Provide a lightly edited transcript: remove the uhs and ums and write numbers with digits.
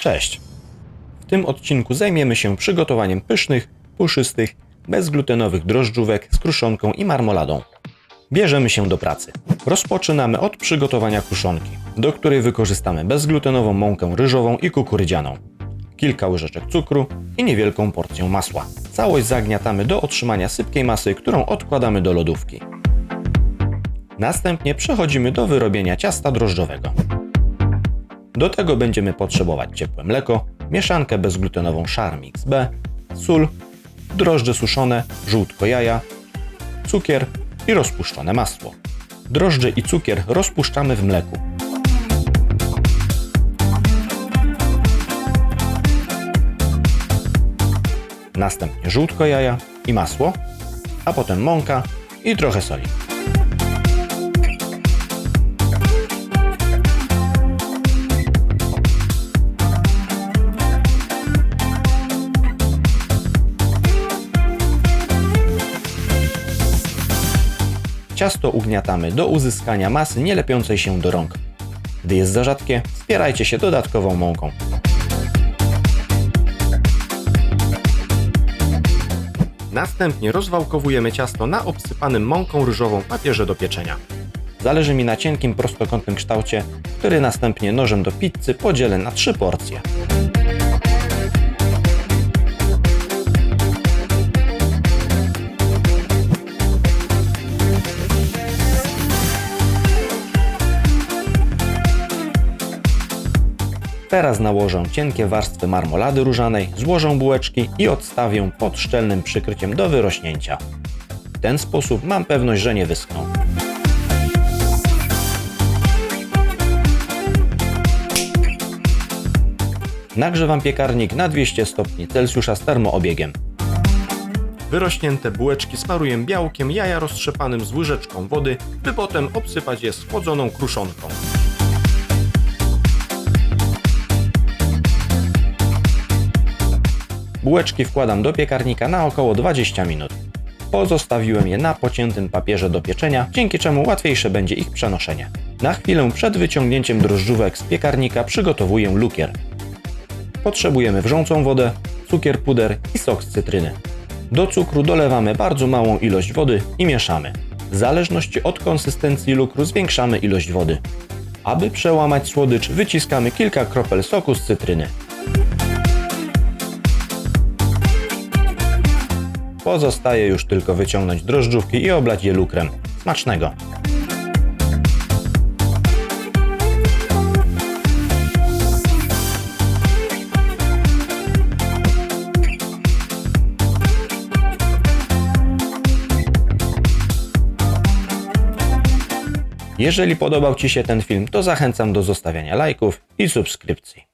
Cześć! W tym odcinku zajmiemy się przygotowaniem pysznych, puszystych, bezglutenowych drożdżówek z kruszonką i marmoladą. Bierzemy się do pracy. Rozpoczynamy od przygotowania kruszonki, do której wykorzystamy bezglutenową mąkę ryżową i kukurydzianą, kilka łyżeczek cukru i niewielką porcję masła. Całość zagniatamy do otrzymania sypkiej masy, którą odkładamy do lodówki. Następnie przechodzimy do wyrobienia ciasta drożdżowego. Do tego będziemy potrzebować ciepłe mleko, mieszankę bezglutenową Charmix B, sól, drożdże suszone, żółtko jaja, cukier i rozpuszczone masło. Drożdże i cukier rozpuszczamy w mleku. Następnie żółtko jaja i masło, a potem mąka i trochę soli. Ciasto ugniatamy do uzyskania masy nie lepiącej się do rąk. Gdy jest za rzadkie, wspierajcie się dodatkową mąką. Następnie rozwałkowujemy ciasto na obsypanym mąką ryżową papierze do pieczenia. Zależy mi na cienkim, prostokątnym kształcie, który następnie nożem do pizzy podzielę na 3 porcje. Teraz nałożę cienkie warstwy marmolady różanej, złożę bułeczki i odstawię pod szczelnym przykryciem do wyrośnięcia. W ten sposób mam pewność, że nie wyschną. Nagrzewam piekarnik na 200 stopni Celsjusza z termoobiegiem. Wyrośnięte bułeczki smaruję białkiem jaja roztrzepanym z łyżeczką wody, by potem obsypać je schłodzoną kruszonką. Bułeczki wkładam do piekarnika na około 20 minut. Pozostawiłem je na pociętym papierze do pieczenia, dzięki czemu łatwiejsze będzie ich przenoszenie. Na chwilę przed wyciągnięciem drożdżówek z piekarnika przygotowuję lukier. Potrzebujemy wrzącą wodę, cukier puder i sok z cytryny. Do cukru dolewamy bardzo małą ilość wody i mieszamy. W zależności od konsystencji lukru zwiększamy ilość wody. Aby przełamać słodycz, wyciskamy kilka kropel soku z cytryny. Pozostaje już tylko wyciągnąć drożdżówki i oblać je lukrem. Smacznego! Jeżeli podobał Ci się ten film, to zachęcam do zostawiania lajków i subskrypcji.